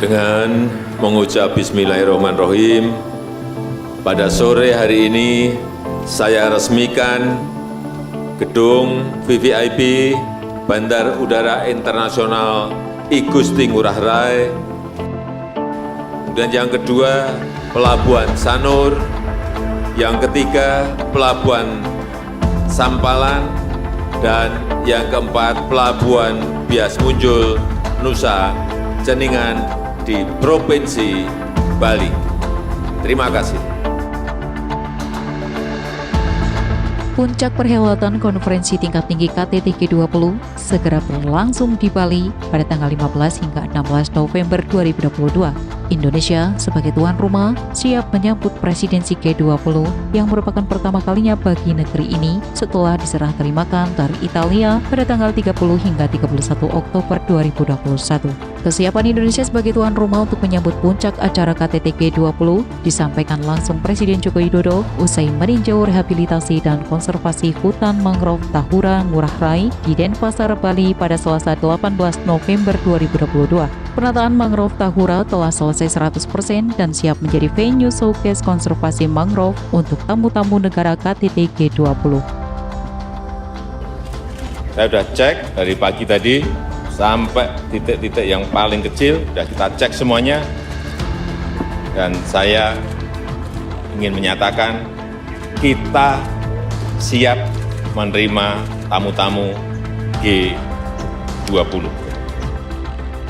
Dengan mengucap Bismillahirrahmanirrahim, pada sore hari ini saya resmikan gedung VVIP Bandar Udara Internasional I Gusti Ngurah Rai. Dan yang kedua, Pelabuhan Sanur. Yang ketiga, Pelabuhan Sampalan. Dan yang keempat, Pelabuhan Bias Munjul, Nusa Ceningan di Provinsi Bali. Terima kasih. Puncak perhelatan konferensi tingkat tinggi KTT G20 segera berlangsung di Bali pada tanggal 15 hingga 16 November 2022. Indonesia sebagai tuan rumah siap menyambut presidensi G20 yang merupakan pertama kalinya bagi negeri ini setelah diserah terimakan dari Italia pada tanggal 30 hingga 31 Oktober 2021. Kesiapan Indonesia sebagai tuan rumah untuk menyambut puncak acara KTT G20 disampaikan langsung Presiden Joko Widodo usai meninjau rehabilitasi dan konservasi hutan mangrove Tahura Ngurah Rai di Denpasar, Bali pada Selasa 18 November 2022. Penataan mangrove Tahura telah selesai 100% dan siap menjadi venue showcase konservasi mangrove untuk tamu-tamu negara KTT G20. Saya sudah cek dari pagi tadi sampai titik-titik yang paling kecil, sudah kita cek semuanya. Dan saya ingin menyatakan kita siap menerima tamu-tamu G20.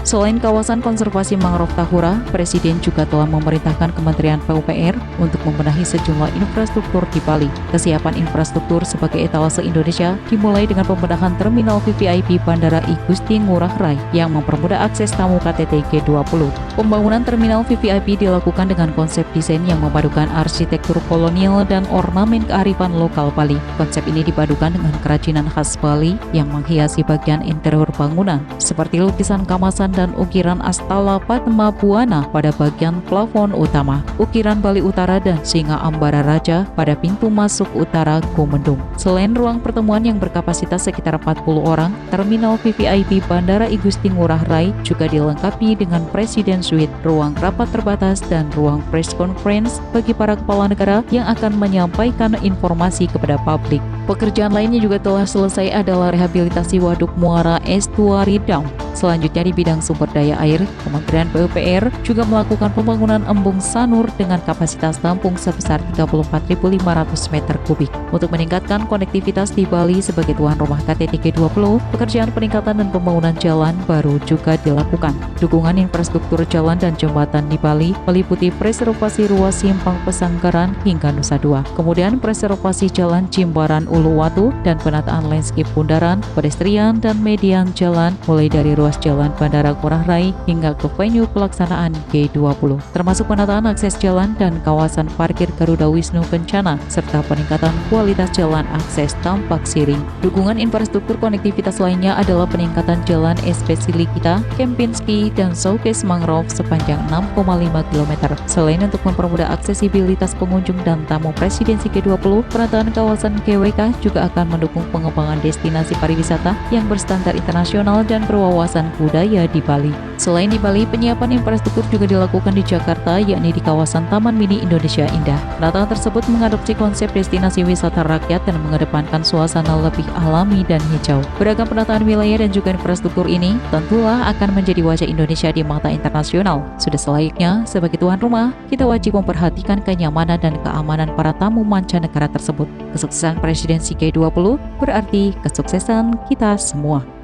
Selain kawasan konservasi mangrove Tahura, Presiden juga telah memerintahkan Kementerian PUPR untuk membenahi sejumlah infrastruktur di Bali. Kesiapan infrastruktur sebagai etalase Indonesia dimulai dengan pembenahan terminal VVIP Bandara I Gusti Ngurah Rai yang mempermudah akses tamu KTT G20. Pembangunan terminal VVIP dilakukan dengan konsep desain yang memadukan arsitektur kolonial dan ornamen kearifan lokal Bali. Konsep ini dipadukan dengan kerajinan khas Bali yang menghiasi bagian interior bangunan, seperti lukisan kamasan dan ukiran Astala Padma Buana pada bagian plafon utama, ukiran Bali Utara dan Singa Ambara Raja pada pintu masuk utara Gomendung. Selain ruang pertemuan yang berkapasitas sekitar 40 orang, terminal VVIP Bandara I Gusti Ngurah Rai juga dilengkapi dengan Presiden Suite, ruang rapat terbatas dan ruang press conference bagi para kepala negara yang akan menyampaikan informasi kepada publik. Pekerjaan lainnya juga telah selesai adalah rehabilitasi Waduk Muara Estuary Dam. Selanjutnya di bidang sumber daya air, Kementerian PUPR juga melakukan pembangunan embung Sanur dengan kapasitas tampung sebesar 34.500 meter kubik. Untuk meningkatkan konektivitas di Bali sebagai tuan rumah KTT G20, pekerjaan peningkatan dan pembangunan jalan baru juga dilakukan. Dukungan infrastruktur jalan dan jembatan di Bali meliputi preservasi ruas Simpang Pesanggaran hingga Nusa Dua, kemudian preservasi jalan Jimbaran Uluwatu dan penataan landscape bundaran, pedestrian dan median jalan mulai dari ruas jalan Bandara Ngurah Rai hingga ke venue pelaksanaan G20, termasuk penataan akses jalan dan kawasan parkir Garuda Wisnu Kencana, serta peningkatan kualitas jalan akses Tampak Siring. Dukungan infrastruktur konektivitas lainnya adalah peningkatan jalan SP Silikita, Kempinski, dan showcase mangrove sepanjang 6,5 km. Selain untuk mempermudah aksesibilitas pengunjung dan tamu presidensi G20, penataan kawasan GWK juga akan mendukung pengembangan destinasi pariwisata yang berstandar internasional dan berwawasan budaya di Bali. Selain di Bali, penyiapan infrastruktur juga dilakukan di Jakarta, yakni di kawasan Taman Mini Indonesia Indah. Penataan tersebut mengadopsi konsep destinasi wisata rakyat dan mengedepankan suasana lebih alami dan hijau. Beragam penataan wilayah dan juga infrastruktur ini tentulah akan menjadi wajah Indonesia di mata internasional. Sudah selayaknya, sebagai tuan rumah, kita wajib memperhatikan kenyamanan dan keamanan para tamu mancanegara tersebut. Kesuksesan presidensi G20 berarti kesuksesan kita semua.